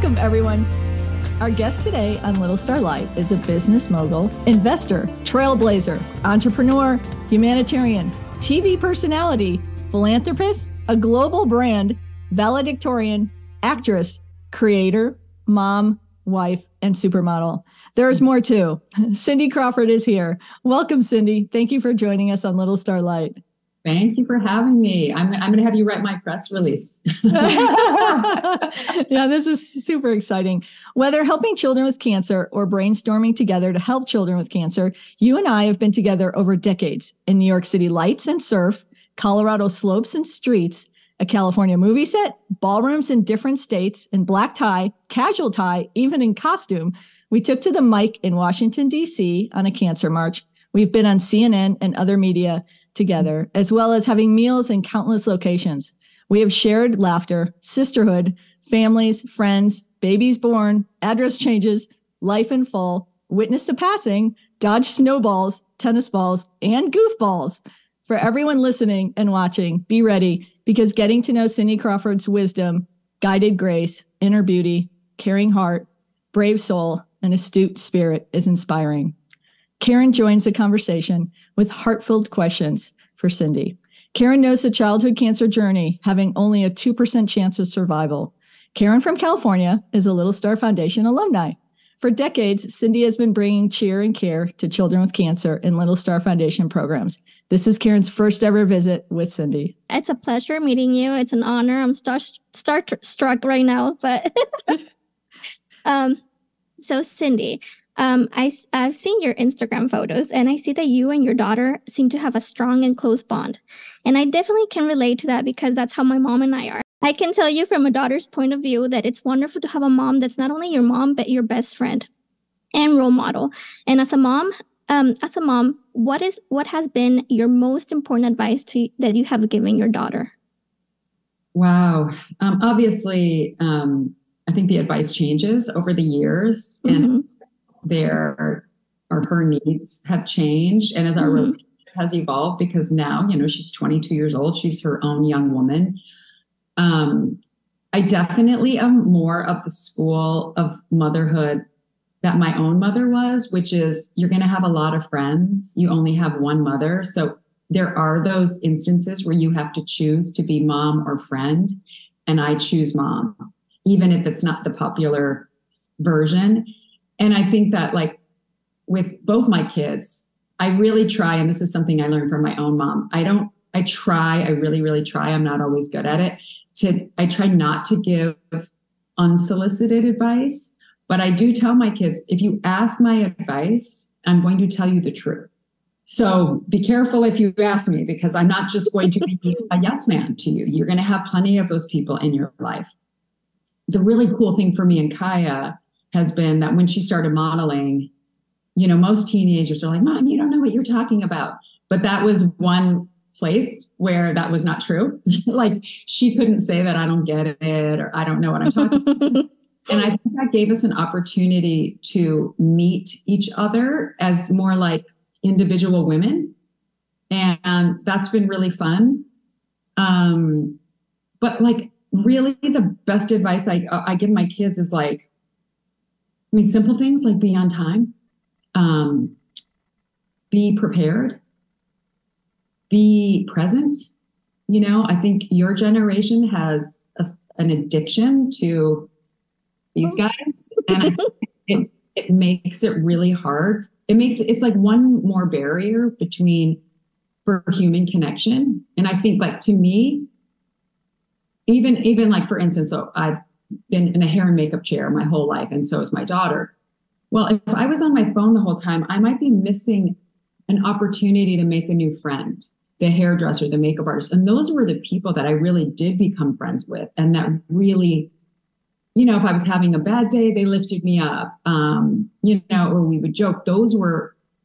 Welcome, everyone. Our guest today on Little Starlight is a business mogul, investor, trailblazer, entrepreneur, humanitarian, TV personality, philanthropist, a global brand, valedictorian, actress, creator, mom, wife, and supermodel. There's more too. Cindy Crawford is here. Welcome, Cindy. Thank you for joining us on Little Starlight. Thank you for having me. I'm going to have you write my press release. Yeah, this is super exciting. Whether helping children with cancer or brainstorming together to help children with cancer, you and I have been together over decades in New York City lights and surf, Colorado slopes and streets, a California movie set, ballrooms in different states, in black tie, casual tie, even in costume. We took to the mic in Washington, D.C. on a cancer march. We've been on CNN and other media together, as well as having meals in countless locations. We have shared laughter, sisterhood, families, friends, babies born, address changes, life in full, witnessed a passing, dodged snowballs, tennis balls, and goofballs. For everyone listening and watching, be ready, because getting to know Cindy Crawford's wisdom, guided grace, inner beauty, caring heart, brave soul, and astute spirit is inspiring. Karen joins the conversation with heart-filled questions for Cindy. Karen knows the childhood cancer journey, having only a 2% chance of survival. Karen from California is a Little Star Foundation alumni. For decades, Cindy has been bringing cheer and care to children with cancer in Little Star Foundation programs. This is Karen's first ever visit with Cindy. It's a pleasure meeting you. It's an honor. I'm starstruck right now, but so Cindy, I've seen your Instagram photos, and I see that you and your daughter seem to have a strong and close bond. And I definitely can relate to that because that's how my mom and I are. I can tell you from a daughter's point of view that it's wonderful to have a mom that's not only your mom, but your best friend and role model. And as a mom, what has been your most important advice that you have given your daughter? Wow. Obviously, I think the advice changes over the years, and her needs have changed. And as our relationship has evolved, because now, she's 22 years old, she's her own young woman. I definitely am more of the school of motherhood that my own mother was, which is you're going to have a lot of friends. You only have one mother. So there are those instances where you have to choose to be mom or friend. And I choose mom, even if it's not the popular version. And I think that with both my kids, I really try, and this is something I learned from my own mom. I really, really try. I'm not always good at it. I try not to give unsolicited advice, but I do tell my kids, if you ask my advice, I'm going to tell you the truth. So be careful if you ask me, because I'm not just going to be a yes man to you. You're going to have plenty of those people in your life. The really cool thing for me and Kaya has been that when she started modeling, most teenagers are like, Mom, you don't know what you're talking about. But that was one place where that was not true. She couldn't say that I don't get it or I don't know what I'm talking about. And I think that gave us an opportunity to meet each other as more like individual women. And that's been really fun. But really the best advice I give my kids is simple things like be on time, be prepared, be present. I think your generation has an addiction to these guys, and I think it makes it really hard. It's like one more barrier for human connection. And I think to me, even for instance, so I've been in a hair and makeup chair my whole life, and so is my daughter. Well, if I was on my phone the whole time, I might be missing an opportunity to make a new friend, the hairdresser, the makeup artist. And those were the people that I really did become friends with. And that really, if I was having a bad day, they lifted me up, or we would joke.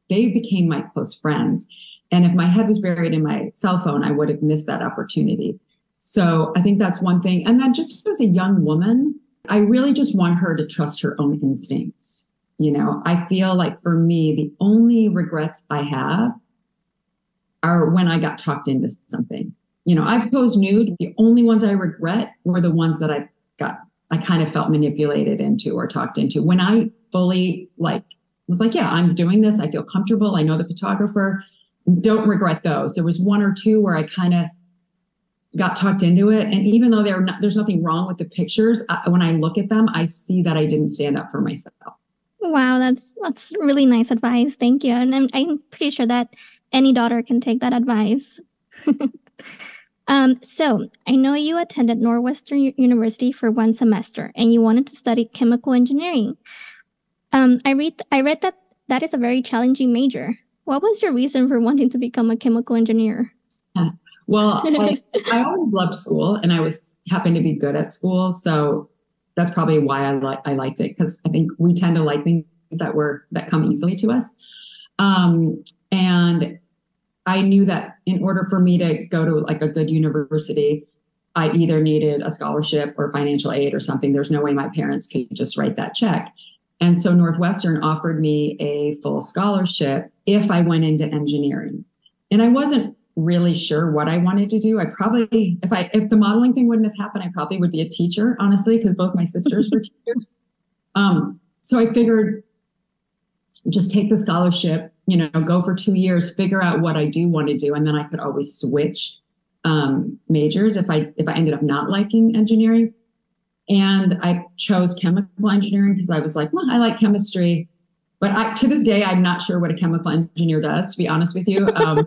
They became my close friends. And if my head was buried in my cell phone, I would have missed that opportunity. So I think that's one thing. And then just as a young woman, I really just want her to trust her own instincts. I feel like for me, the only regrets I have are when I got talked into something. I've posed nude. The only ones I regret were the ones that I got I kind of felt manipulated into or talked into. When I fully was like, yeah, I'm doing this. I feel comfortable. I know the photographer. Don't regret those. There was one or two where I kind of got talked into it. And even though there's nothing wrong with the pictures, when I look at them, I see that I didn't stand up for myself. Wow, that's really nice advice. Thank you. And I'm pretty sure that any daughter can take that advice. So I know you attended Northwestern University for one semester and you wanted to study chemical engineering. I read that is a very challenging major. What was your reason for wanting to become a chemical engineer? Well, I always loved school, and I happened to be good at school. So that's probably why I liked it, because I think we tend to like things that come easily to us. And I knew that in order for me to go to like a good university, I either needed a scholarship or financial aid or something. There's no way my parents could just write that check. And so Northwestern offered me a full scholarship if I went into engineering. And I wasn't really sure what I wanted to do. I probably, if the modeling thing wouldn't have happened, I probably would be a teacher, honestly, because both my sisters were teachers. So I figured just take the scholarship, go for 2 years, figure out what I do want to do. And then I could always switch majors if I ended up not liking engineering. And I chose chemical engineering because I was like, well, I like chemistry. But to this day, I'm not sure what a chemical engineer does, to be honest with you. A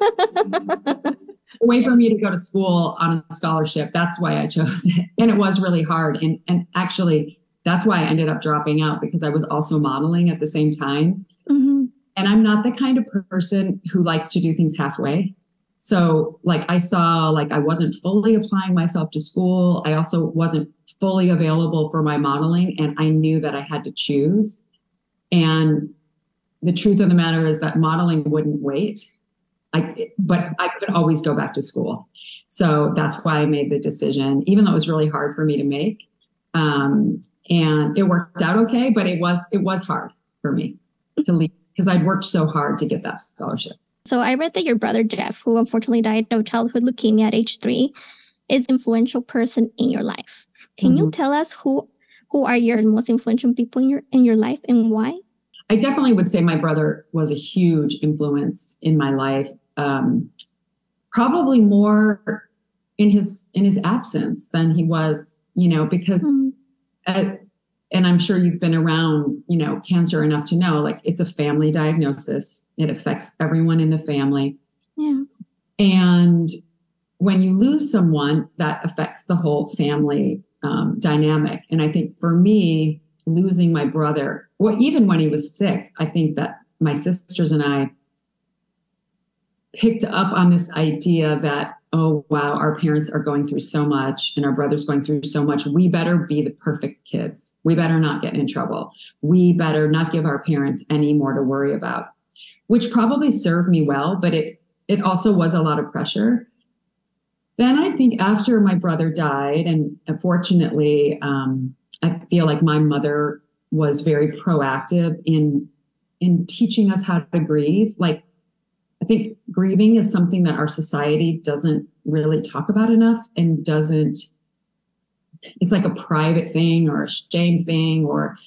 way for me to go to school on a scholarship, that's why I chose it. And it was really hard. And actually, that's why I ended up dropping out, because I was also modeling at the same time. Mm-hmm. And I'm not the kind of person who likes to do things halfway. So I saw I wasn't fully applying myself to school. I also wasn't fully available for my modeling. And I knew that I had to choose. And the truth of the matter is that modeling wouldn't wait. But I could always go back to school. So that's why I made the decision, even though it was really hard for me to make. And it worked out okay, but it was hard for me to leave because I'd worked so hard to get that scholarship. So I read that your brother, Jeff, who unfortunately died of childhood leukemia at age 3, is an influential person in your life. Can you tell us who are your most influential people in your life and why? I definitely would say my brother was a huge influence in my life. Probably more in his absence than he was, because, and I'm sure you've been around, cancer enough to know, it's a family diagnosis. It affects everyone in the family. Yeah. And when you lose someone, that affects the whole family dynamic. And I think for me, losing my brother, even when he was sick, I think that my sisters and I picked up on this idea that, oh, wow, our parents are going through so much and our brother's going through so much. We better be the perfect kids. We better not get in trouble. We better not give our parents any more to worry about, which probably served me well, but it also was a lot of pressure. Then I think after my brother died, and unfortunately, I feel like my mother was very proactive in teaching us how to grieve. I think grieving is something that our society doesn't really talk about enough and it's like a private thing or a shame thing or,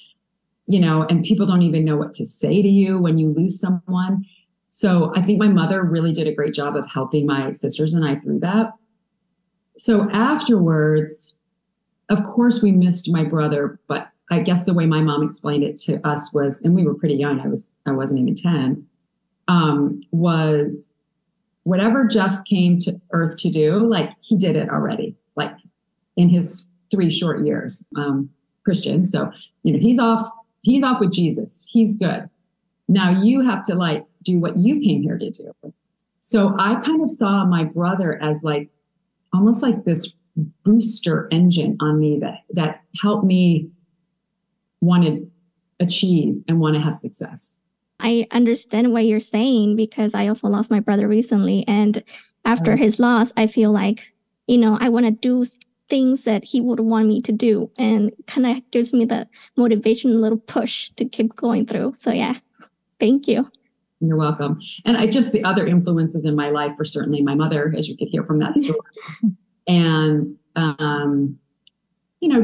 and people don't even know what to say to you when you lose someone. So I think my mother really did a great job of helping my sisters and I through that. So afterwards, of course, we missed my brother, but I guess the way my mom explained it to us was, and we were pretty young, I wasn't even 10, was whatever Jeff came to Earth to do, he did it already, in his 3 short years, Christian. So, he's off with Jesus. He's good. Now you have to do what you came here to do. So I kind of saw my brother as almost like this booster engine on me that helped me want to achieve and want to have success. I understand what you're saying because I also lost my brother recently. And after his loss, I feel like, I want to do things that he would want me to do, and kind of gives me the motivation, a little push to keep going through. So yeah, thank you. You're welcome. And the other influences in my life are certainly my mother, as you could hear from that story. And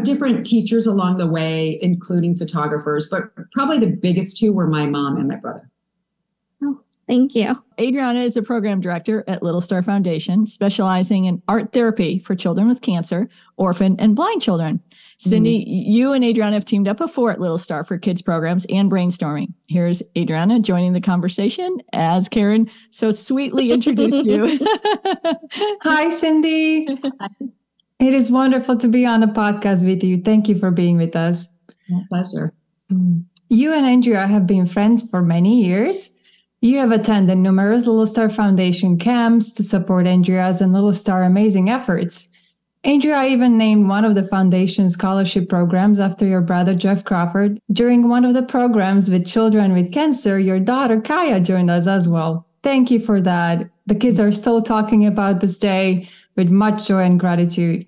different teachers along the way, including photographers, but probably the biggest two were my mom and my brother. Oh, thank you. Adriana is a program director at Little Star Foundation, specializing in art therapy for children with cancer, orphan, and blind children. Cindy, you and Adriana have teamed up before at Little Star for kids programs and brainstorming. Here's Adriana joining the conversation as Karen so sweetly introduced you. Hi, Cindy. It is wonderful to be on the podcast with you. Thank you for being with us. My pleasure. You and Andrea have been friends for many years. You have attended numerous Little Star Foundation camps to support Andrea's and Little Star amazing efforts. Andrea even named one of the foundation scholarship programs after your brother, Jeff Crawford. During one of the programs with children with cancer, your daughter, Kaya, joined us as well. Thank you for that. The kids are still talking about this day with much joy and gratitude.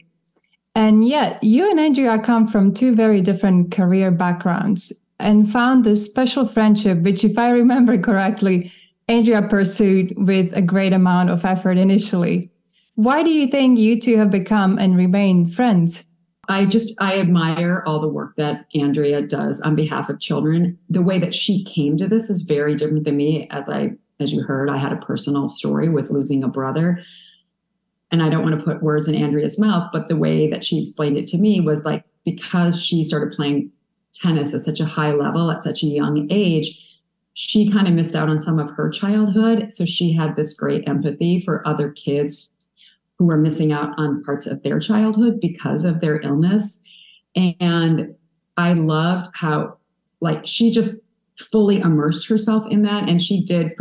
And yet, you and Andrea come from two very different career backgrounds and found this special friendship, which, if I remember correctly, Andrea pursued with a great amount of effort initially. Why do you think you two have become and remain friends? I admire all the work that Andrea does on behalf of children. The way that she came to this is very different than me. As you heard, I had a personal story with losing a brother. And I don't want to put words in Andrea's mouth, but the way that she explained it to me was like, because she started playing tennis at such a high level at such a young age, she kind of missed out on some of her childhood. So she had this great empathy for other kids who were missing out on parts of their childhood because of their illness. And I loved how, like, she just fully immersed herself in that. And she did,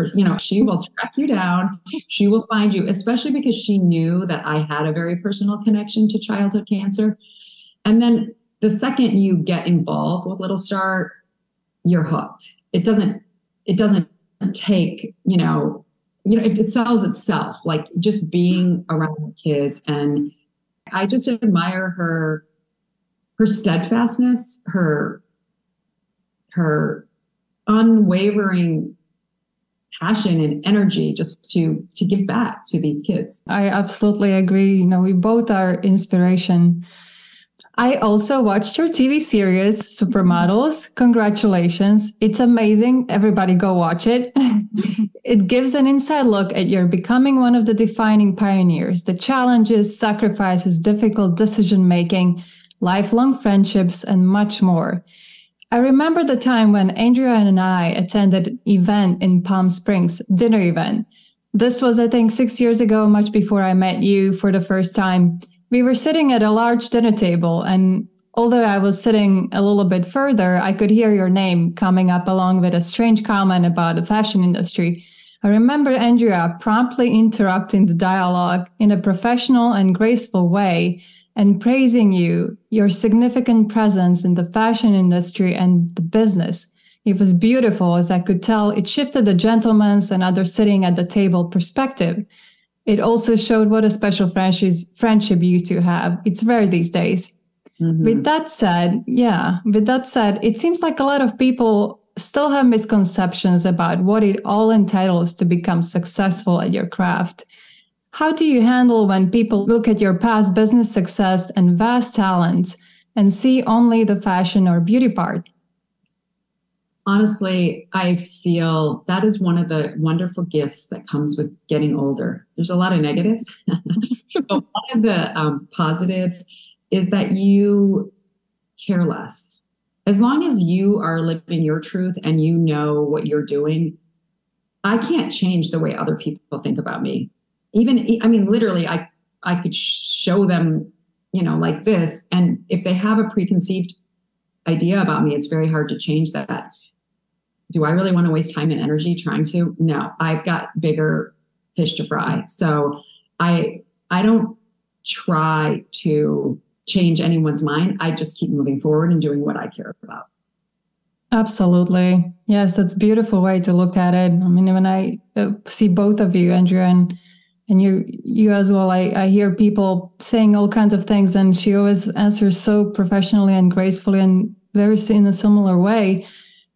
she will track you down. She will find you, especially because she knew that I had a very personal connection to childhood cancer. And then the second you get involved with Little Star, you're hooked. It doesn't take, it sells itself, like just being around kids. And I just admire her steadfastness, her unwavering passion and energy just to give back to these kids. I absolutely agree. We both are inspiration. I also watched your TV series, Supermodels. Congratulations. It's amazing. Everybody go watch it. It gives an inside look at your becoming one of the defining pioneers, the challenges, sacrifices, difficult decision-making, lifelong friendships, and much more. I remember the time when Andrea and I attended an event in Palm Springs, dinner event. This was, I think, 6 years ago, much before I met you for the first time. We were sitting at a large dinner table, and although I was sitting a little bit further, I could hear your name coming up along with a strange comment about the fashion industry. I remember Andrea promptly interrupting the dialogue in a professional and graceful way and praising you, your significant presence in the fashion industry and the business. It was beautiful, as I could tell. It shifted the gentleman's and others sitting at the table perspective. It also showed what a special friendship you two have. It's rare these days. Mm-hmm. With that said, it seems like a lot of people still have misconceptions about what it all entitles to become successful at your craft. How do you handle when people look at your past business success and vast talents and see only the fashion or beauty part? Honestly, I feel that is one of the wonderful gifts that comes with getting older. There's a lot of negatives, but one of the positives is that you care less. As long as you are living your truth and you know what you're doing, I can't change the way other people think about me. Literally, I could show them, like this. And if they have a preconceived idea about me, it's very hard to change that. Do I really want to waste time and energy trying to? No, I've got bigger fish to fry. So I don't try to change anyone's mind. I just keep moving forward and doing what I care about. Absolutely. Yes, that's a beautiful way to look at it. When I see both of you, Andrea, and you as well, I hear people saying all kinds of things, and she always answers so professionally and gracefully and very in a similar way.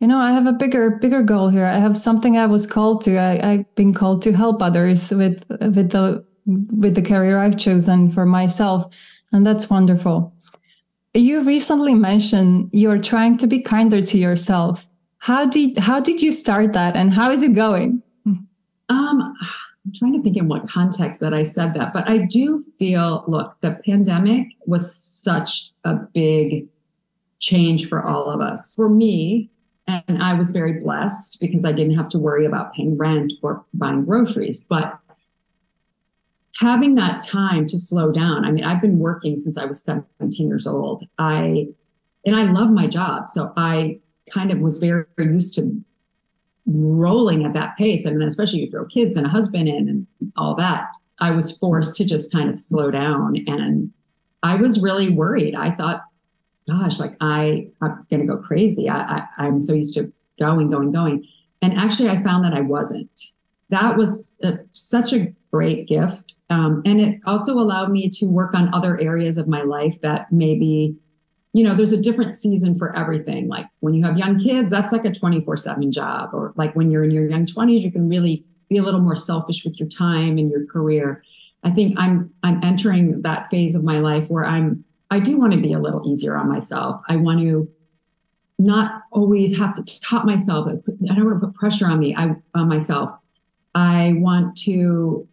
I have a bigger goal here. I have something I was called to. I've been called to help others with the career I've chosen for myself, and that's wonderful. You recently mentioned you're trying to be kinder to yourself. How did you start that, and how is it going? I'm trying to think in what context that I said that, but I do feel, look, the pandemic was such a big change for all of us. For me, and I was very blessed because I didn't have to worry about paying rent or buying groceries, but having that time to slow down. I mean, I've been working since I was 17 years old. I love my job. So I kind of was very used to rolling at that pace. I mean, especially you throw kids and a husband in and all that. I was forced to just kind of slow down. And I was really worried. I thought, gosh, like I'm going to go crazy. I'm so used to going. And actually, I found that I wasn't. That was such a great gift. And it also allowed me to work on other areas of my life that maybe, there's a different season for everything. Like when you have young kids, that's like a 24/7 job. Or like when you're in your young 20s, you can really be a little more selfish with your time and your career. I think I'm entering that phase of my life where I do want to be a little easier on myself. I want to not always have to top myself. I don't want to put pressure on myself. I want to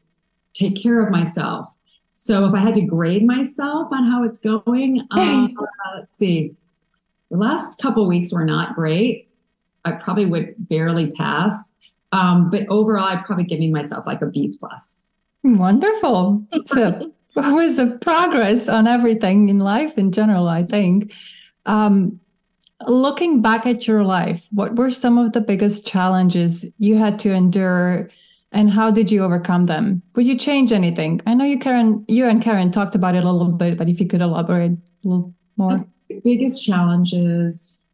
take care of myself. So if I had to grade myself on how it's going, let's see. The last couple of weeks were not great. I probably would barely pass. But overall, I'd probably give myself like a B+. Wonderful. So always a progress on everything in life in general, I think. Looking back at your life, what were some of the biggest challenges you had to endure, and how did you overcome them? Would you change anything? I know you and Karen talked about it a little bit, but if you could elaborate a little more. The biggest challenges,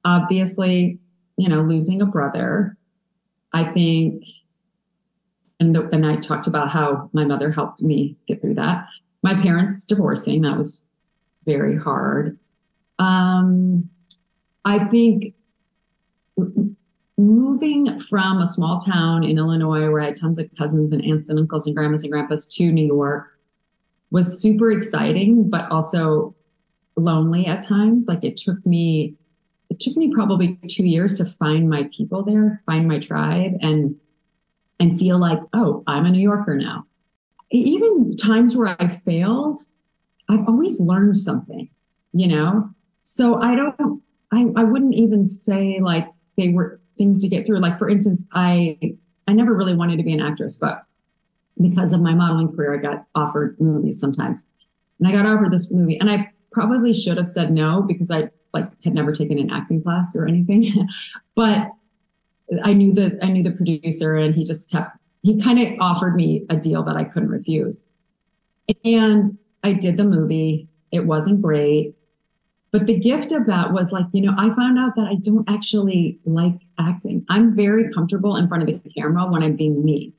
obviously, losing a brother. I think, and I talked about how my mother helped me get through that. My parents divorcing, that was very hard. I think moving from a small town in Illinois where I had tons of cousins and aunts and uncles and grandmas and grandpas to New York was super exciting, but also lonely at times. Like it took me probably 2 years to find my people there, find my tribe, and feel like, oh, I'm a New Yorker now. Even times where I failed, I've always learned something, So I wouldn't even say like they were things to get through. Like, for instance, I never really wanted to be an actress, but because of my modeling career, I got offered movies sometimes. And I got offered this movie, and I probably should have said no because I had never taken an acting class or anything. But I knew the producer, and he kind of offered me a deal that I couldn't refuse. And I did the movie. It wasn't great. But the gift of that was like, I found out that I don't actually like acting. I'm very comfortable in front of the camera when I'm being me.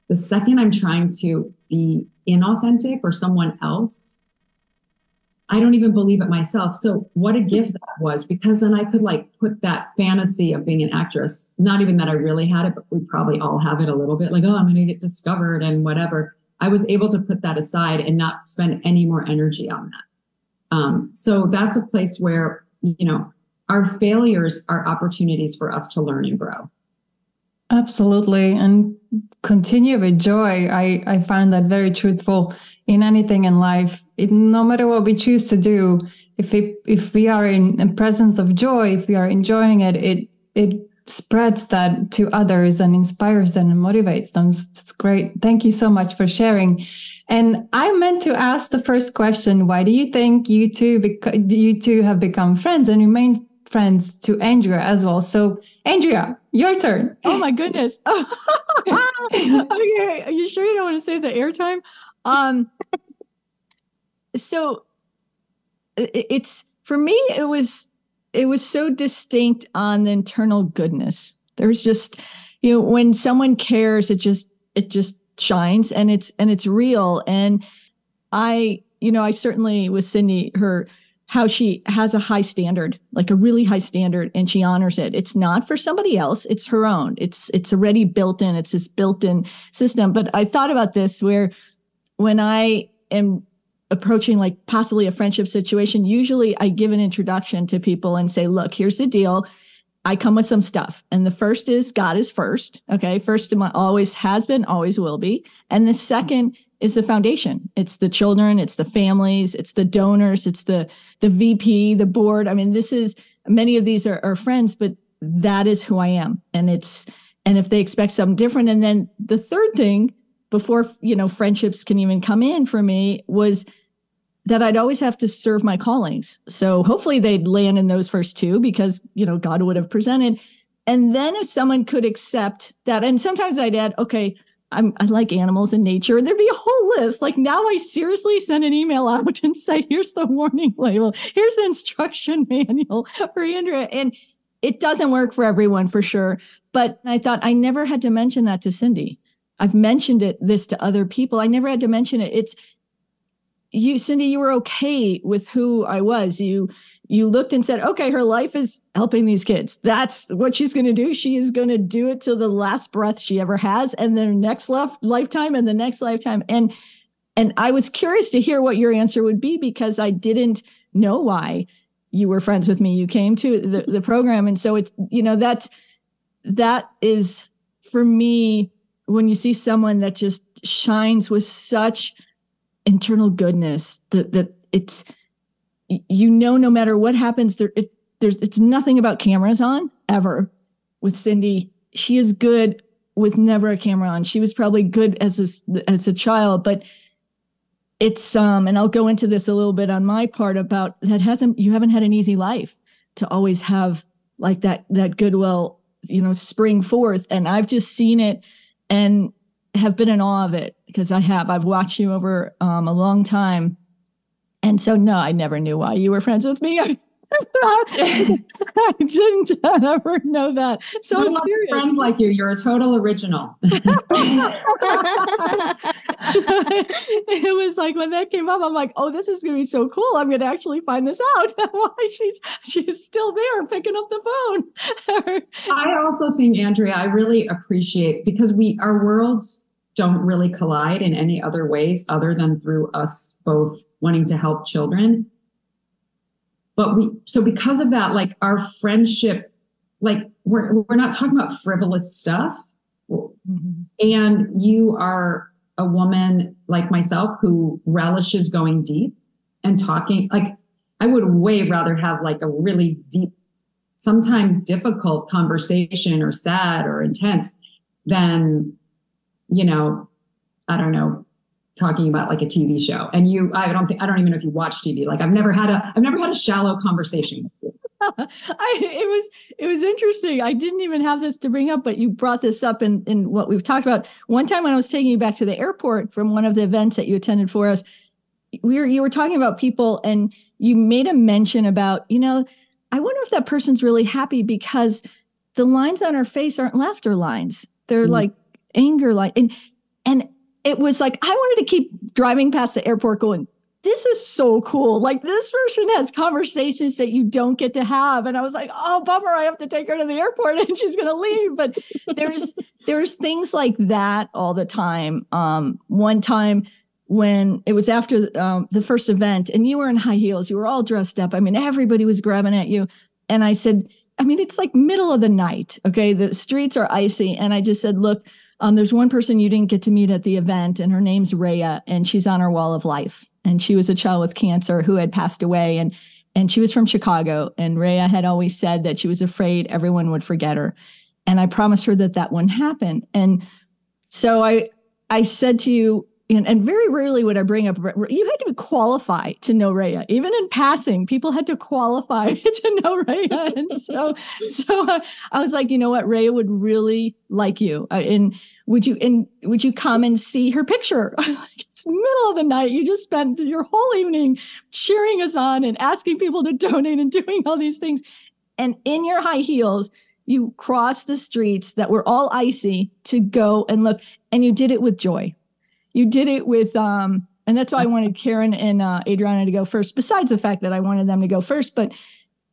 The second I'm trying to be inauthentic or someone else, I don't even believe it myself. So what a gift that was, because then I could put that fantasy of being an actress, not even that I really had it, but we probably all have it a little bit, like, oh, I'm going to get discovered and whatever. I was able to put that aside and not spend any more energy on that. So that's a place where, our failures are opportunities for us to learn and grow. Absolutely. And continue with joy. I find that very truthful in anything in life. No matter what we choose to do, if we are in presence of joy, if we are enjoying it, it spreads that to others and inspires them and motivates them. It's great. Thank you so much for sharing. And I meant to ask the first question, why do you think you two have become friends and remain friends to Andrea as well? So Andrea, your turn. Oh my goodness. Okay. Are you sure you don't want to save the airtime? So it's, for me, it was so distinct on the internal goodness. There's just, when someone cares, it just shines, and it's real. And I certainly with Cindy, how she has a high standard, like a really high standard, and she honors it. It's not for somebody else. It's her own. It's already built in. It's this built-in system. But I thought about this where when I am approaching like possibly a friendship situation, usually I give an introduction to people and say, look, here's the deal. I come with some stuff. And the first is God is first. Okay. First always has been, always will be. And the second is the foundation. It's the children, it's the families, it's the donors, it's the VP, the board. I mean, many of these are friends, but that is who I am. And if they expect something different. And then the third thing before, friendships can even come in for me was that I'd always have to serve my callings. So hopefully they'd land in those first two because, God would have presented. And then if someone could accept that, and sometimes I'd add, okay, I like animals and nature. There'd be a whole list. Like now I seriously send an email out and say, here's the warning label. Here's the instruction manual for Andrea. And it doesn't work for everyone for sure. But I thought I never had to mention that to Cindy. I've mentioned this to other people. I never had to mention it. It's you, Cindy, you were okay with who I was. You looked and said, okay, her life is helping these kids. That's what she's going to do. She is going to do it till the last breath she ever has, and the next lifetime and the next lifetime. And I was curious to hear what your answer would be because I didn't know why you were friends with me. You came to the program. And so it's, that is for me, when you see someone that just shines with such internal goodness that it's, no matter what happens, it's nothing about cameras on ever with Cindy. She is good with never a camera on. She was probably good as a child, but it's, and I'll go into this a little bit on my part about you haven't had an easy life to always have like that goodwill, spring forth. And I've just seen it and have been in awe of it because I've watched you over a long time. And so, no, I never knew why you were friends with me. I didn't ever know that. So I was curious. Friends like you, you're a total original. It was like when that came up, I'm like, oh, this is going to be so cool. I'm going to actually find this out. Why she's still there picking up the phone. I also think, Andrea, I really appreciate because our worlds don't really collide in any other ways other than through us both wanting to help children. But so because of that, like our friendship, like we're not talking about frivolous stuff. Mm-hmm. And you are a woman like myself who relishes going deep and talking. Like I would way rather have like a really deep, sometimes difficult conversation or sad or intense than, I don't know, talking about like a TV show. And I don't even know if you watch TV. Like I've never had a shallow conversation with you. It was interesting. I didn't even have this to bring up, but you brought this up in what we've talked about. One time when I was taking you back to the airport from one of the events that you attended for us, you were talking about people and you made a mention about, I wonder if that person's really happy because the lines on her face aren't laughter lines. They're like anger line. And it was like, I wanted to keep driving past the airport going, this is so cool. Like this person has conversations that you don't get to have. And I was like, oh, bummer. I have to take her to the airport and she's going to leave. But there's things like that all the time. One time when it was after the first event and you were in high heels, you were all dressed up. I mean, everybody was grabbing at you. And I said, it's like middle of the night. Okay. The streets are icy. And I just said, look, there's one person you didn't get to meet at the event, and her name's Rhea, and she's on our wall of life. And she was a child with cancer who had passed away, and she was from Chicago. And Rhea had always said that she was afraid everyone would forget her. And I promised her that wouldn't happen. And so I said to you, and very rarely would I bring up, you had to qualify to know Rhea. Even in passing, people had to qualify to know Rhea. And so I was like, you know what, Rhea would really like you. And would you come and see her picture? It's middle of the night. You just spent your whole evening cheering us on and asking people to donate and doing all these things. And in your high heels, you crossed the streets that were all icy to go and look. And you did it with joy. You did it with, and that's why I wanted Karen and Adriana to go first, besides the fact that I wanted them to go first. But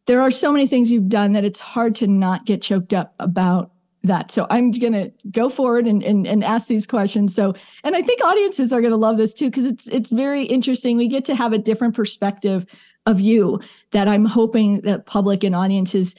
there are so many things you've done that it's hard to not get choked up about that. So I'm going to go forward and ask these questions. So, and I think audiences are going to love this too, because it's very interesting. We get to have a different perspective of you that I'm hoping that public and audiences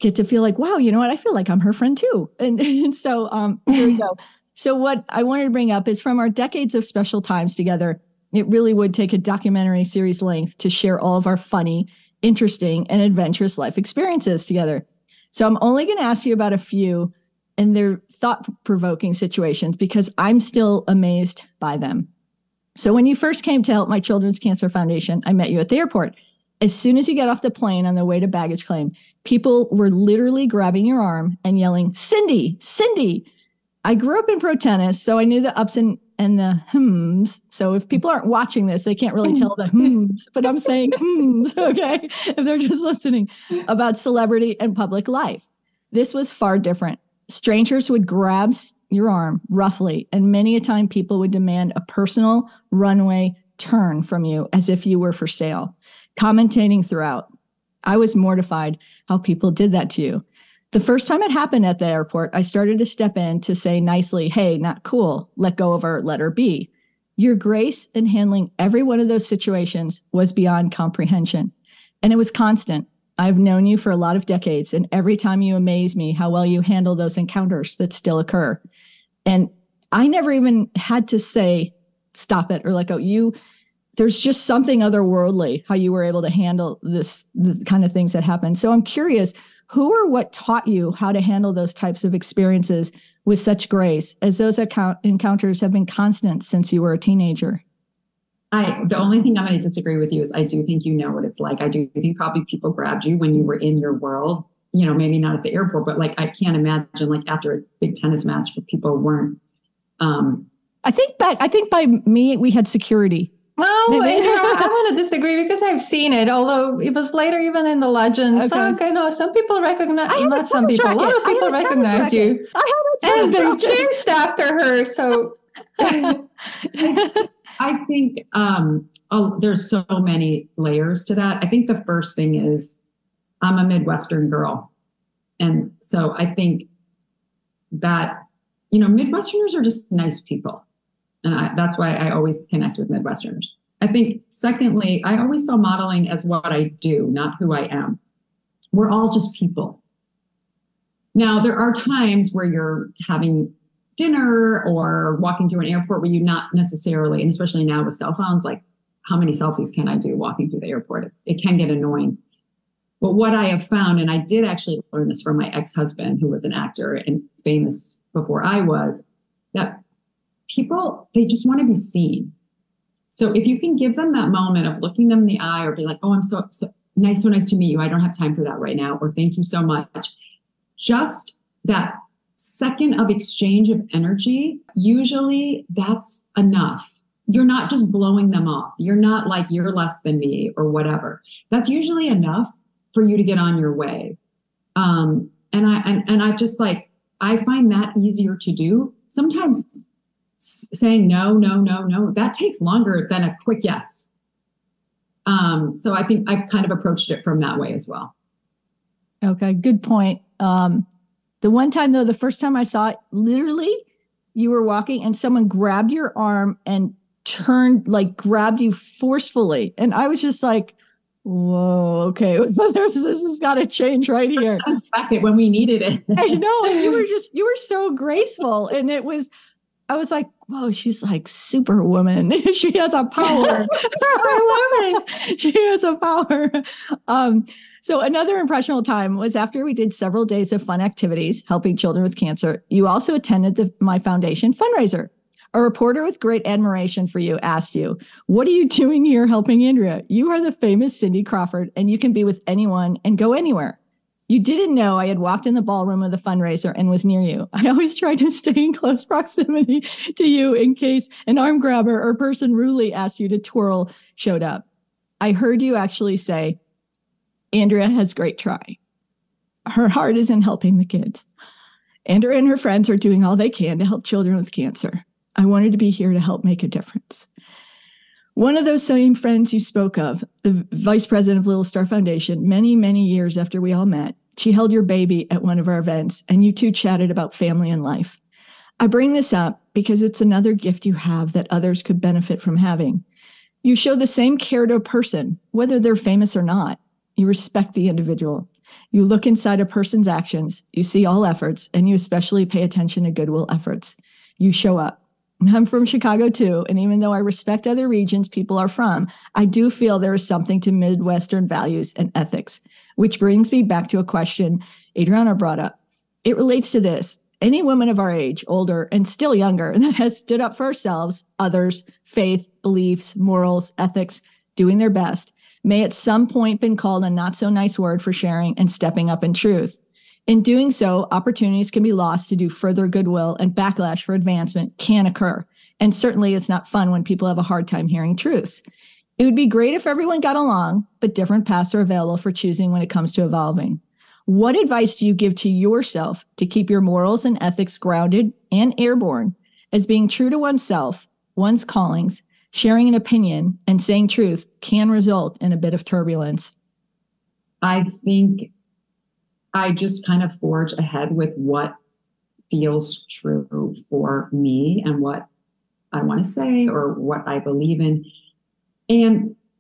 get to feel like, wow, you know what? I feel like I'm her friend too. And so here we go. So what I wanted to bring up is from our decades of special times together, it really would take a documentary series length to share all of our funny, interesting, and adventurous life experiences together. So I'm only going to ask you about a few, and they're thought-provoking situations because I'm still amazed by them. So when you first came to help my Children's Cancer Foundation, I met you at the airport. As soon as you got off the plane on the way to baggage claim, people were literally grabbing your arm and yelling, "Cindy, Cindy." I grew up in pro tennis, so I knew the ups and the hmms. So if people aren't watching this, they can't really tell the hmms, but I'm saying hmms, okay? If they're just listening, about celebrity and public life. This was far different. Strangers would grab your arm roughly, and many a time people would demand a personal runway turn from you as if you were for sale, commentating throughout. I was mortified how people did that to you. The first time it happened at the airport, I started to step in to say nicely, "Hey, not cool. Let go of her, let her be." Your grace in handling every one of those situations was beyond comprehension. And it was constant. I've known you for a lot of decades, and every time you amaze me how well you handle those encounters that still occur. And I never even had to say, stop it, or let go. There's just something otherworldly how you were able to handle the kind of things that happen. So I'm curious, who or what taught you how to handle those types of experiences with such grace, as those encounters have been constant since you were a teenager? The only thing I'm going to disagree with you is I do think you know what it's like. I do think probably people grabbed you when you were in your world, maybe not at the airport, but like I can't imagine like after a big tennis match, but people weren't. I think by me, we had security. Well, I want to disagree because I've seen it, although it was later, even in the legends. Okay, no, some people recognize, not some people, a lot of people recognize you. And they chased after her. So I think there's so many layers to that. I think the first thing is I'm a Midwestern girl. And so I think that, Midwesterners are just nice people. And that's why I always connect with Midwesterners. I think, secondly, I always saw modeling as what I do, not who I am. We're all just people. Now, there are times where you're having dinner or walking through an airport where you not necessarily, and especially now with cell phones, like how many selfies can I do walking through the airport? It can get annoying. But what I have found, and I did actually learn this from my ex-husband, who was an actor and famous before I was, that people, they just want to be seen. So if you can give them that moment of looking them in the eye or be like, "Oh, I'm so nice to meet you. I don't have time for that right now." Or "Thank you so much." Just that second of exchange of energy, usually that's enough. You're not just blowing them off. You're not like, "You're less than me," or whatever. That's usually enough for you to get on your way. And I just like, I find that easier to do. Sometimes saying no, that takes longer than a quick yes. So I think I've kind of approached it from that way as well. Okay, good point. The one time though, the first time I saw it, literally you were walking and someone grabbed your arm and grabbed you forcefully. And I was just like, whoa, okay, this has got to change right here. I expect it when we needed it. I know, and you were so graceful. And I was like, whoa, she's like superwoman. She has a power. I love it. She has a power. So another impressionable time was after we did several days of fun activities helping children with cancer. You also attended my Foundation Fundraiser. A reporter with great admiration for you asked you, "What are you doing here helping Andrea? You are the famous Cindy Crawford, and you can be with anyone and go anywhere." You didn't know I had walked in the ballroom of the fundraiser and was near you. I always tried to stay in close proximity to you in case an arm grabber or person rudely asked you to twirl showed up. I heard you actually say, "Andrea has great try. Her heart is in helping the kids. Andrea and her friends are doing all they can to help children with cancer. I wanted to be here to help make a difference." One of those same friends you spoke of, the vice president of Little Star Foundation, many, many years after we all met, She held your baby at one of our events, and you two chatted about family and life. I bring this up because it's another gift you have that others could benefit from having. You show the same care to a person, whether they're famous or not. You respect the individual. You look inside a person's actions, you see all efforts, and you especially pay attention to goodwill efforts. You show up. I'm from Chicago too, and even though I respect other regions people are from, I do feel there is something to Midwestern values and ethics, which brings me back to a question Adriana brought up. It relates to this. Any woman of our age, older and still younger, that has stood up for ourselves, others, faith, beliefs, morals, ethics, doing their best, may at some point been called a not so nice word for sharing and stepping up in truth. In doing so, opportunities can be lost to do further goodwill, and backlash for advancement can occur. And certainly it's not fun when people have a hard time hearing truths. It would be great if everyone got along, but different paths are available for choosing when it comes to evolving. What advice do you give to yourself to keep your morals and ethics grounded and airborne, as being true to oneself, one's callings, sharing an opinion, and saying truth can result in a bit of turbulence? I think I just kind of forge ahead with what feels true for me and what I want to say or what I believe in.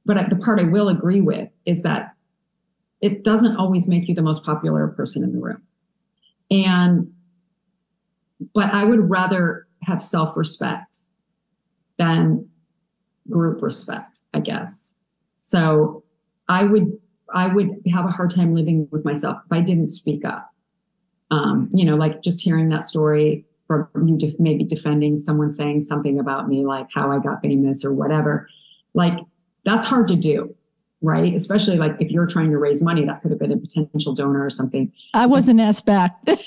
But the part I will agree with is that it doesn't always make you the most popular person in the room. But I would rather have self-respect than group respect, I guess. So I would have a hard time living with myself if I didn't speak up. Like just hearing that story from you, maybe defending someone saying something about me, like how I got famous or whatever, like that's hard to do. Right? Especially like if you're trying to raise money, that could have been a potential donor or something. I wasn't asked back. Which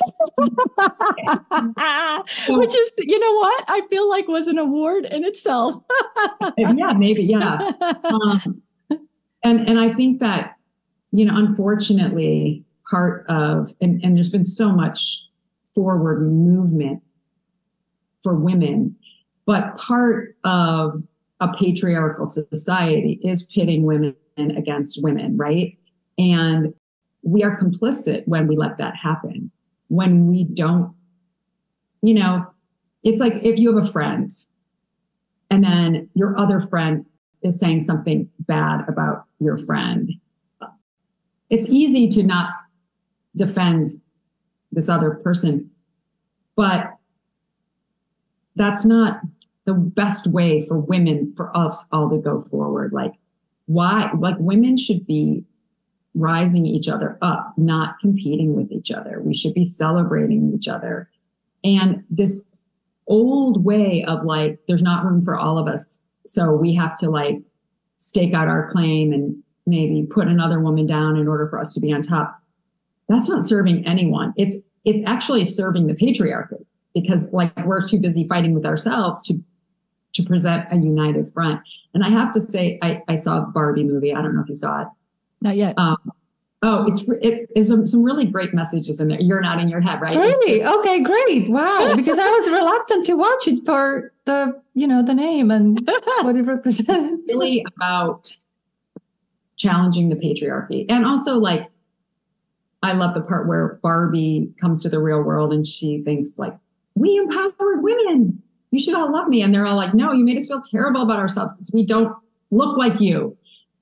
is, you know what? I feel like was an award in itself. Yeah, maybe. Yeah. And I think that, unfortunately part of, and there's been so much forward movement for women, but part of a patriarchal society is pitting women against women, right? And we are complicit when we let that happen. When we don't, it's like if you have a friend and then your other friend is saying something bad about your friend, it's easy to not defend this other person, but that's not the best way for women, for us all to go forward. Like, why? Like, women should be rising each other up, not competing with each other. We should be celebrating each other. And this old way of like, there's not room for all of us, so we have to like stake out our claim and maybe put another woman down in order for us to be on top. That's not serving anyone. It's actually serving the patriarchy, because like we're too busy fighting with ourselves to present a united front. And I have to say, I saw the Barbie movie. I don't know if you saw it. Not yet. It is some really great messages in there. You're nodding your head, right? Really? Okay, great. Wow. Because I was reluctant to watch it for the name and what it represents. Really about challenging the patriarchy. And also like, I love the part where Barbie comes to the real world and she thinks like, we empowered women. You should all love me. And they're all like, no, you made us feel terrible about ourselves because we don't look like you.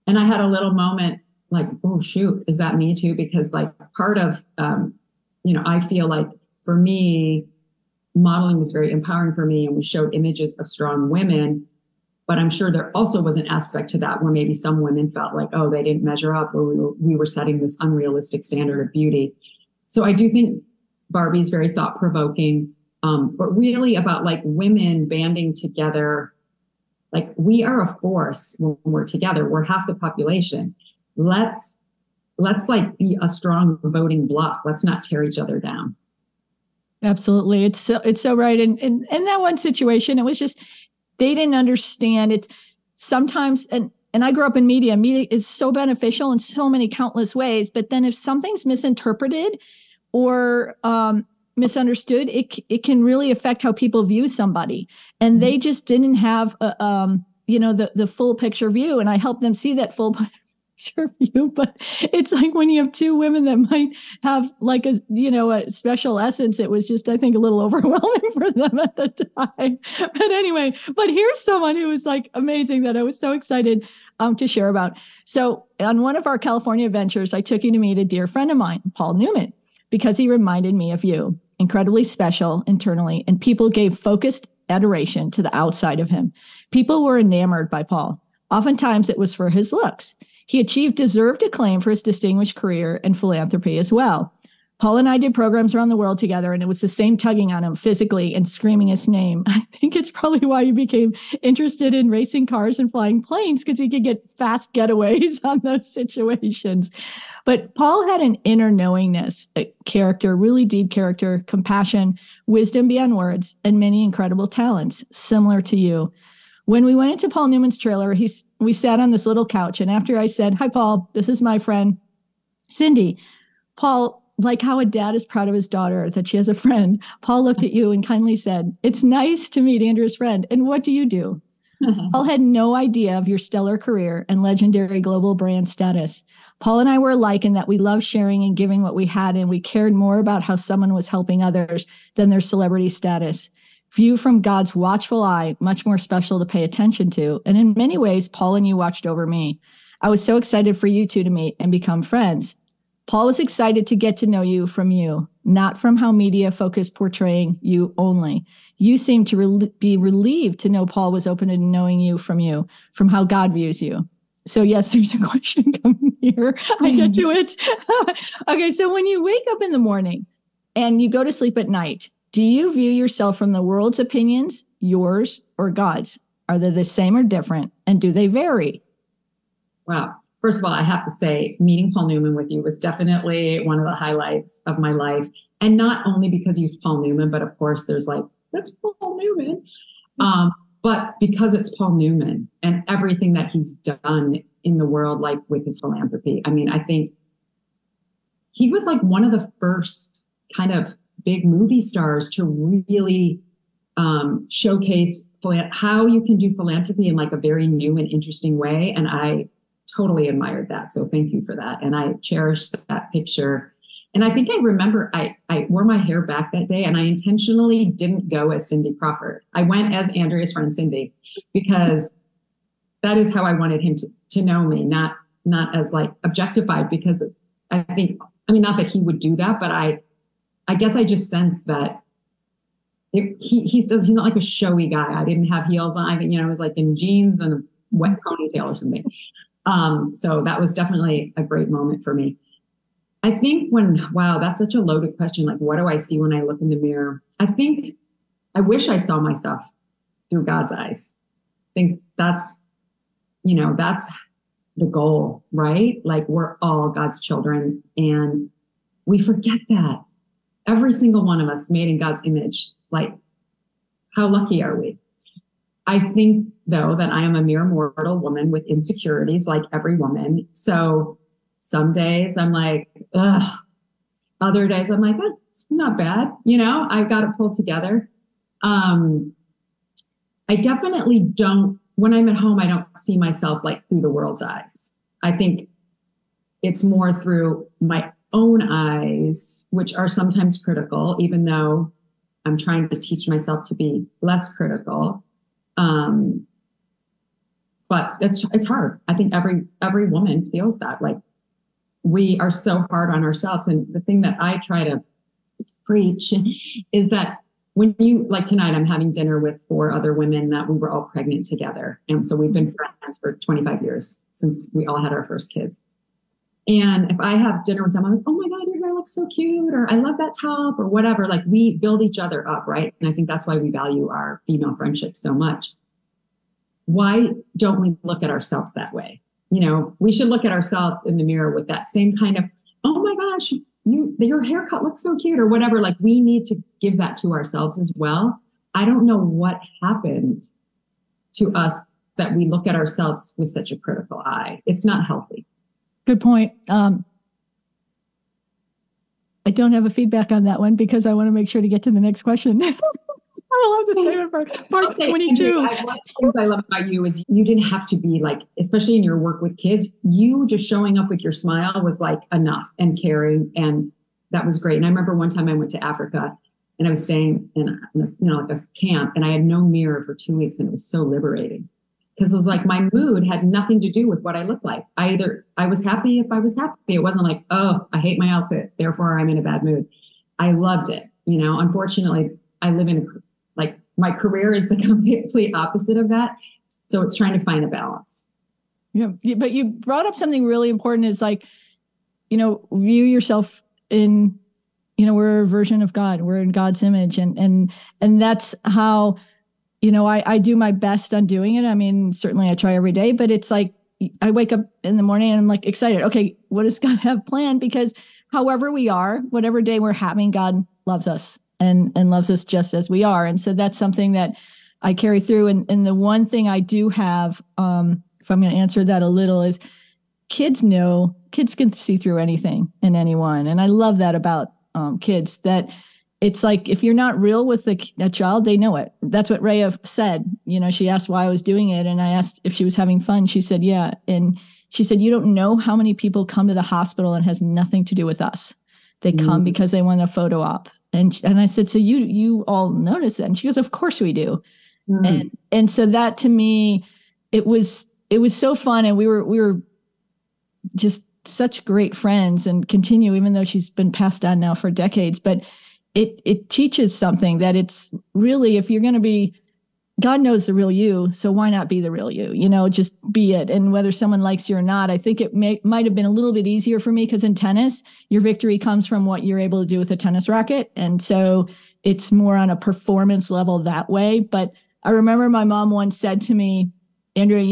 And I had a little moment like, oh, shoot, is that me too? Because like part of, I feel like for me, modeling was very empowering for me. And we showed images of strong women. But I'm sure there also was an aspect to that where maybe some women felt like, oh, they didn't measure up, or we were setting this unrealistic standard of beauty. So I do think Barbie is very thought-provoking. But really about like women banding together. Like we are a force when we're together. We're half the population. Let's like be a strong voting bloc. Let's not tear each other down. Absolutely. It's so right. And in that one situation, it was just, they didn't understand it sometimes. And I grew up in media. Media is so beneficial in so many countless ways. But then if something's misinterpreted or, misunderstood, it can really affect how people view somebody. And they just didn't have the full picture view. And I helped them see that full sure for you, but it's like when you have two women that might have like a, a special essence, it was just, I think, a little overwhelming for them at the time. But anyway, but here's someone who was like amazing that I was so excited to share about. So on one of our California ventures, I took you to meet a dear friend of mine, Paul Newman, because he reminded me of you, incredibly special internally, and people gave focused adoration to the outside of him. People were enamored by Paul. Oftentimes it was for his looks. He achieved deserved acclaim for his distinguished career in philanthropy as well. Paul and I did programs around the world together, and it was the same tugging on him physically and screaming his name. I think it's probably why he became interested in racing cars and flying planes, because he could get fast getaways on those situations. But Paul had an inner knowingness, a character, really deep character, compassion, wisdom beyond words, and many incredible talents, similar to you. When we went into Paul Newman's trailer, we sat on this little couch. And after I said, "Hi, Paul, this is my friend, Cindy," Paul, like how a dad is proud of his daughter that she has a friend, Paul looked at you and kindly said, "It's nice to meet Andrea's friend. And what do you do?" Paul had no idea of your stellar career and legendary global brand status. Paul and I were alike in that we loved sharing and giving what we had, and we cared more about how someone was helping others than their celebrity status. View from God's watchful eye, much more special to pay attention to. And in many ways, Paul and you watched over me. I was so excited for you two to meet and become friends. Paul was excited to get to know you from you, not from how media focused portraying you only. You seemed to be relieved to know Paul was open to knowing you, from how God views you. So yes, there's a question coming here. I get to it. Okay, so when you wake up in the morning and you go to sleep at night, do you view yourself from the world's opinions, yours, or God's? Are they the same or different? And do they vary? Wow. First of all, I have to say, meeting Paul Newman with you was definitely one of the highlights of my life. And not only because he's Paul Newman, but of course there's like, that's Paul Newman. But because it's Paul Newman and everything that he's done in the world, like with his philanthropy. I mean, I think he was like one of the first kind of big movie stars to really showcase how you can do philanthropy in like a very new and interesting way. And I totally admired that. So thank you for that. And I cherished that picture. And I think I remember I wore my hair back that day, and I intentionally didn't go as Cindy Crawford. I went as Andrea's friend, Cindy, because that is how I wanted him to know me, not as like objectified, because I think, I mean, not that he would do that, but I guess I just sensed that he's not like a showy guy. I didn't have heels on. I think, it was like in jeans and a wet ponytail or something. So that was definitely a great moment for me. I think wow, that's such a loaded question. Like, what do I see when I look in the mirror? I wish I saw myself through God's eyes. I think that's the goal, right? Like, we're all God's children, and we forget that. Every single one of us made in God's image. Like, how lucky are we? I think, though, that I am a mere mortal woman with insecurities like every woman. So some days I'm like, ugh. Other days I'm like, oh, it's not bad. I got it pulled together. I definitely don't, when I'm at home, I don't see myself like through the world's eyes. I think it's more through my own eyes, which are sometimes critical, even though I'm trying to teach myself to be less critical. But it's hard. I think every woman feels that. Like, we are so hard on ourselves. And the thing that I try to preach is that when like tonight, I'm having dinner with 4 other women that we were all pregnant together. And so we've been friends for 25 years since we all had our first kids. And if I have dinner with them, I'm like, oh my God, your hair looks so cute, or I love that top, or whatever. Like, we build each other up, right? And I think that's why we value our female friendship so much. Why don't we look at ourselves that way? We should look at ourselves in the mirror with that same kind of, oh my gosh, your haircut looks so cute, or whatever. Like, we need to give that to ourselves as well. I don't know what happened to us that we look at ourselves with such a critical eye. It's not healthy. Good point. I don't have a feedback on that one because I want to make sure to get to the next question. I will have to save it for part 22. One of the things I love about you is you didn't have to be like, especially in your work with kids, you just showing up with your smile was like enough and caring. And that was great. And I remember one time I went to Africa and I was staying in this, like this camp, and I had no mirror for 2 weeks, and it was so liberating because it was like my mood had nothing to do with what I looked like. I was happy if I was happy. It wasn't like, oh, I hate my outfit, therefore I'm in a bad mood. I loved it. Unfortunately, I live in like my career is the complete opposite of that. So it's trying to find a balance. Yeah. But you brought up something really important is like, view yourself in, we're a version of God. We're in God's image. And that's how, I do my best on doing it. I mean, certainly I try every day, but it's like, I wake up in the morning and I'm like excited. Okay, what does God have planned? Because however we are, whatever day we're having, God loves us and loves us just as we are. And so that's something that I carry through. And the one thing I do have, if I'm going to answer that a little, is kids can see through anything and anyone. And I love that about kids, that it's like, if you're not real with a child, they know it. That's what Rhea said. She asked why I was doing it. And I asked if she was having fun. She said, yeah. And she said, you don't know how many people come to the hospital and it has nothing to do with us. They come because they want a photo op. And I said, so you all notice it? And she goes, of course we do. And so that to me, it was so fun. And we were just such great friends and continue, even though she's been passed on now for decades. But it teaches something that it's really, if you're going to be, God knows the real you, so why not be the real you? Just be it. And whether someone likes you or not, I think it might have been a little bit easier for me because in tennis, your victory comes from what you're able to do with a tennis racket. And so it's more on a performance level that way. But I remember my mom once said to me, Andrea,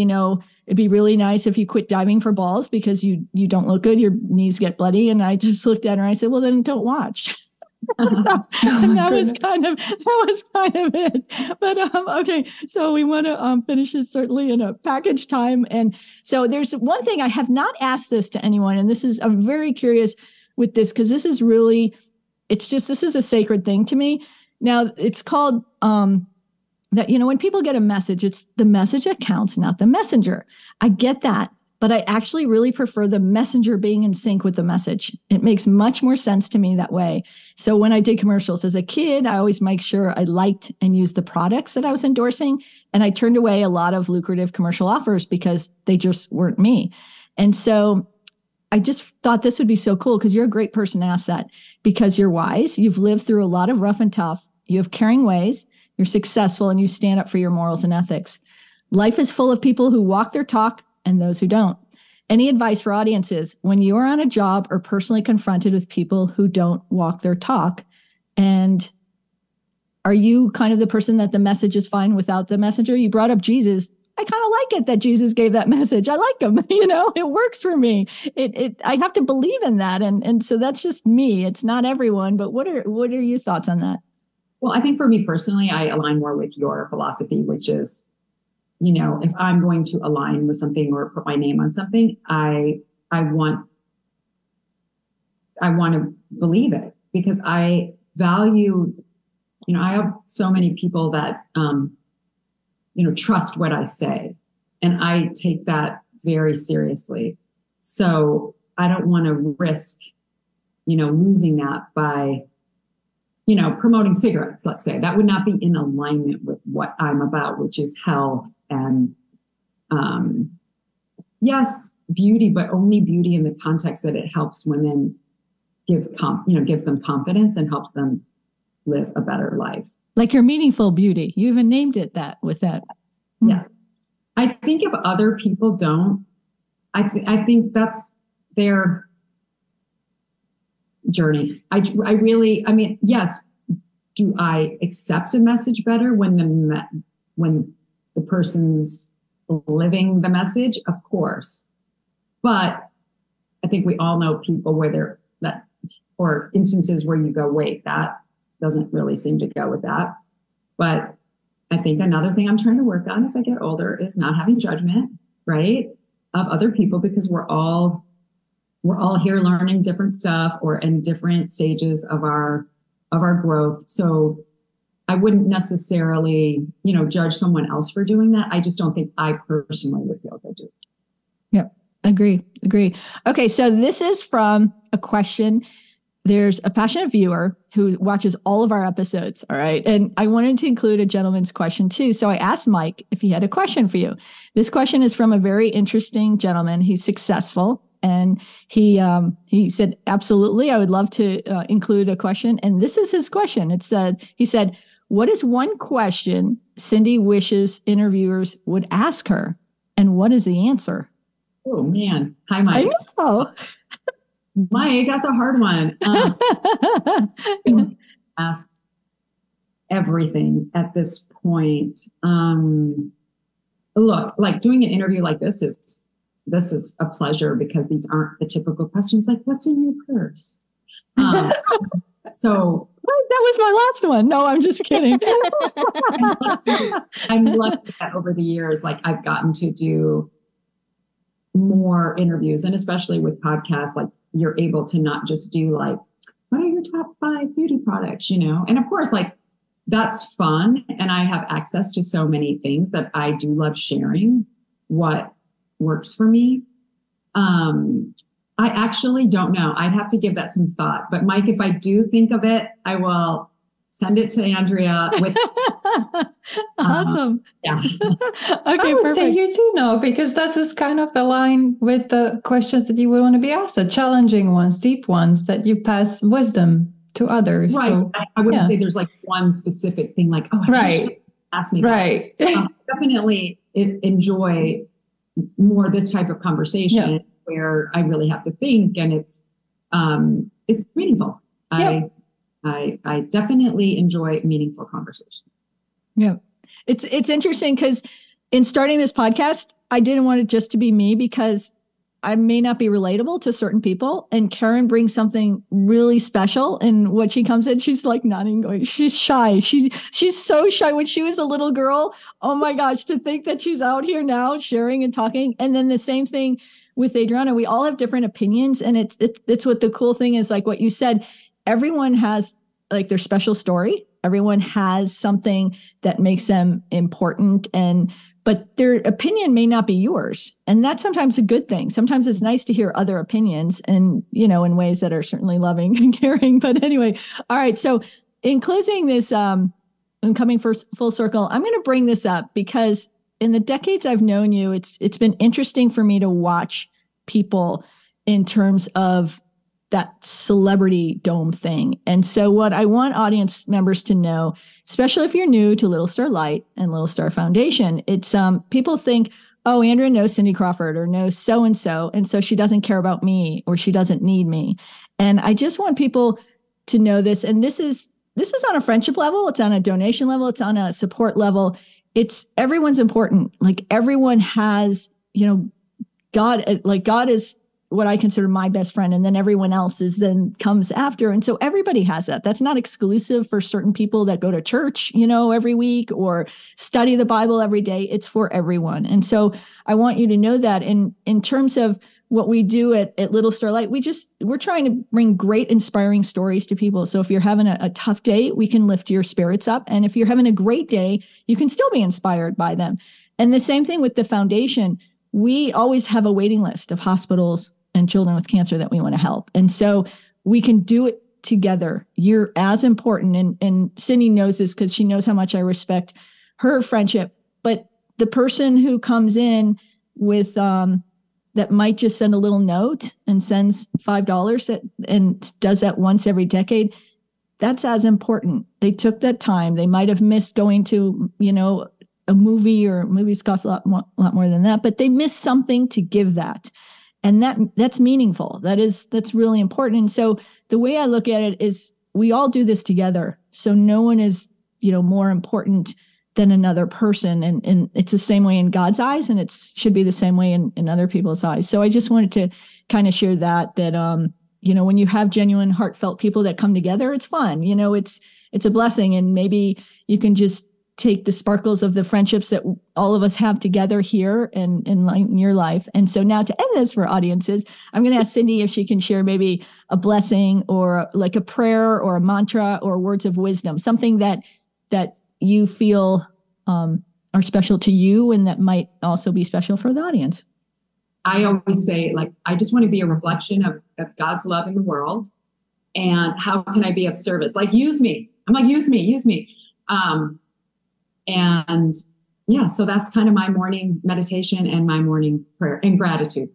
it'd be really nice if you quit diving for balls because you don't look good. Your knees get bloody. And I just looked at her and I said, well, then don't watch. And that was kind of it. But okay, so we want to finish this certainly in a package time. And so there's one thing I have not asked this to anyone, and I'm very curious with this because this is really, this is a sacred thing to me. Now it's called that when people get a message, it's the message that counts, not the messenger. I get that. But I actually really prefer the messenger being in sync with the message. It makes much more sense to me that way. So when I did commercials as a kid, I always make sure I liked and used the products that I was endorsing. And I turned away a lot of lucrative commercial offers because they just weren't me. And so I just thought this would be so cool because you're a great person to ask that because you're wise. You've lived through a lot of rough and tough. You have caring ways. You're successful and you stand up for your morals and ethics. Life is full of people who walk their talk and those who don't. Any advice for audiences when you're on a job or personally confronted with people who don't walk their talk? And are you kind of the person that the message is fine without the messenger? You brought up Jesus. I kind of like it that Jesus gave that message. I like him. It works for me. I have to believe in that. And so that's just me. It's not everyone, but what are your thoughts on that? Well, I think for me personally, I align more with your philosophy, which is, if I'm going to align with something or put my name on something, I want to believe it because I value, I have so many people that, trust what I say, and I take that very seriously. So I don't want to risk, losing that by, promoting cigarettes, let's say. That would not be in alignment with what I'm about, which is health and, yes, beauty, but only beauty in the context that it helps women gives them confidence and helps them live a better life. Like your meaningful beauty. You even named it that with that. Yes. I think if other people don't, I think that's their journey. Yes. Do I accept a message better when the person's living the message? Of course. But I think we all know people or instances where you go, wait, that doesn't really seem to go with that. But I think another thing I'm trying to work on as I get older is not having judgment, right, of other people, because we're all here learning different stuff or in different stages of our growth. So I wouldn't necessarily, judge someone else for doing that. I just don't think I personally would feel good doing it. Yeah, agree. Okay, so this is from a question. There's a passionate viewer who watches all of our episodes, all right? And I wanted to include a gentleman's question too. So I asked Mike if he had a question for you. This question is from a very interesting gentleman. He's successful. And he said, absolutely, I would love to include a question. And this is his question. He said, what is one question Cindy wishes interviewers would ask her? And what is the answer? Oh, man. Hi, Mike. I know. Mike, that's a hard one. Asked everything at this point. Look, like doing an interview like this is a pleasure because these aren't the typical questions like, what's in your purse? So that was my last one. No, I'm just kidding. I'm lucky that over the years, like I've gotten to do more interviews, and especially with podcasts, like you're able to not just do like, what are your top 5 beauty products, And of course, like that's fun. And I have access to so many things that I do love sharing what works for me. I actually don't know. I'd have to give that some thought. But Mike, if I do think of it, I will send it to Andrea with awesome. Yeah. Okay, I would perfect. say you do know, because this is kind of aligned with the questions that you would want to be asked, the challenging ones, deep ones, that you pass wisdom to others. Right. So, I wouldn't say there's like one specific thing like, oh, I wish someone asked me. Right. Definitely enjoy more this type of conversation where I really have to think, and it's meaningful. I definitely enjoy meaningful conversation. Yeah. It's interesting because in starting this podcast, I didn't want it just to be me because I may not be relatable to certain people. And Karen brings something really special. And when she comes in, she's like nodding, going, she's shy. She's so shy. When she was a little girl, oh my gosh, to think that she's out here now sharing and talking. And then the same thing with Adriana. We all have different opinions. And it's what the cool thing is, like what you said, everyone has like their special story. Everyone has something that makes them important, but their opinion may not be yours. And that's sometimes a good thing. Sometimes it's nice to hear other opinions and, in ways that are certainly loving and caring. But anyway, all right. So in closing this, and coming full circle, I'm going to bring this up because in the decades I've known you, it's been interesting for me to watch people in terms of that celebrity dome thing. And so what I want audience members to know, especially if you're new to Little Star Light and Little Star Foundation, it's people think, oh, Andrea knows Cindy Crawford or knows so-and-so, and so she doesn't care about me or she doesn't need me. And I just want people to know this. And this is on a friendship level. It's on a donation level. It's on a support level. Everyone's important. Like everyone has, God is what I consider my best friend, and then everyone else then comes after. And so everybody has that. That's not exclusive for certain people that go to church, every week or study the Bible every day. It's for everyone. And so I want you to know that in terms of what we do at Little Star Light, we're trying to bring great, inspiring stories to people. So if you're having a tough day, we can lift your spirits up. And if you're having a great day, you can still be inspired by them. And the same thing with the foundation. We always have a waiting list of hospitals and children with cancer that we want to help. And so we can do it together. You're as important. And Cindy knows this because she knows how much I respect her friendship. But the person who comes in with that might just send a little note and sends $5 and does that once every decade, that's as important. They took that time. They might have missed going to, a movie, or movies cost a lot more than that, but they missed something to give that. And that's meaningful. That's really important. And so the way I look at it is we all do this together. So no one is, more important than another person. And it's the same way in God's eyes, and it should be the same way in other people's eyes. So I just wanted to kind of share that when you have genuine, heartfelt people that come together, it's fun. It's a blessing. And maybe you can just take the sparkles of the friendships that all of us have together here and in your life. And so now to end this for audiences, I'm going to ask Cindy if she can share maybe a blessing or like a prayer or a mantra or words of wisdom, something that that you feel are special to you and that might also be special for the audience? I always say, like, I just want to be a reflection of God's love in the world. And how can I be of service? Like, use me. I'm like, use me. And yeah, so that's kind of my morning meditation and my morning prayer, and gratitude.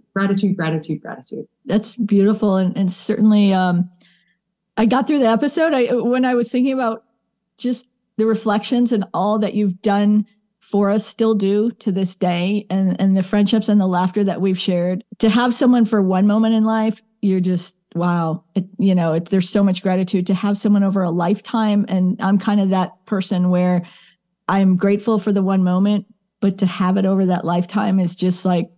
That's beautiful. And certainly, I got through the episode. When I was thinking about just the reflections and all that you've done for us, still do to this day, and the friendships and the laughter that we've shared, to have someone for one moment in life, you're just, wow. There's so much gratitude to have someone over a lifetime. And I'm kind of that person where I'm grateful for the one moment, but to have it over that lifetime is just like,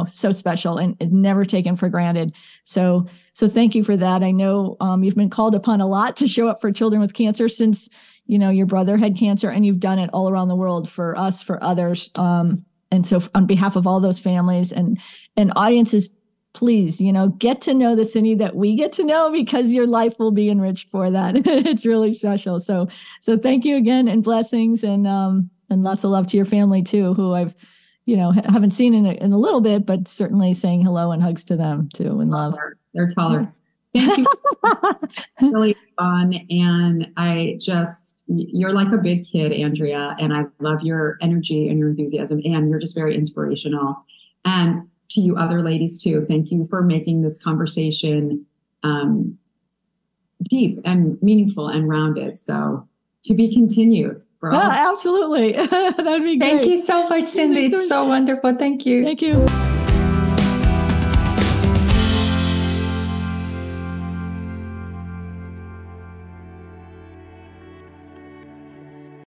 so special and never taken for granted. So thank you for that. I know you've been called upon a lot to show up for children with cancer since, your brother had cancer, and you've done it all around the world for us, for others. And so on behalf of all those families and audiences, please, get to know the Cindy that we get to know, because your life will be enriched for that. It's really special. So thank you again, and blessings, and lots of love to your family too, who I've, haven't seen in a little bit, but certainly saying hello and hugs to them too, and love. They're taller. Thank you. Really fun. And you're like a big kid, Andrea, and I love your energy and your enthusiasm, and you're just very inspirational. And to you other ladies too, thank you for making this conversation deep and meaningful and rounded. So to be continued. Absolutely. That'd be great. Thank you so much, Cindy. It's so wonderful. Thank you. Thank you.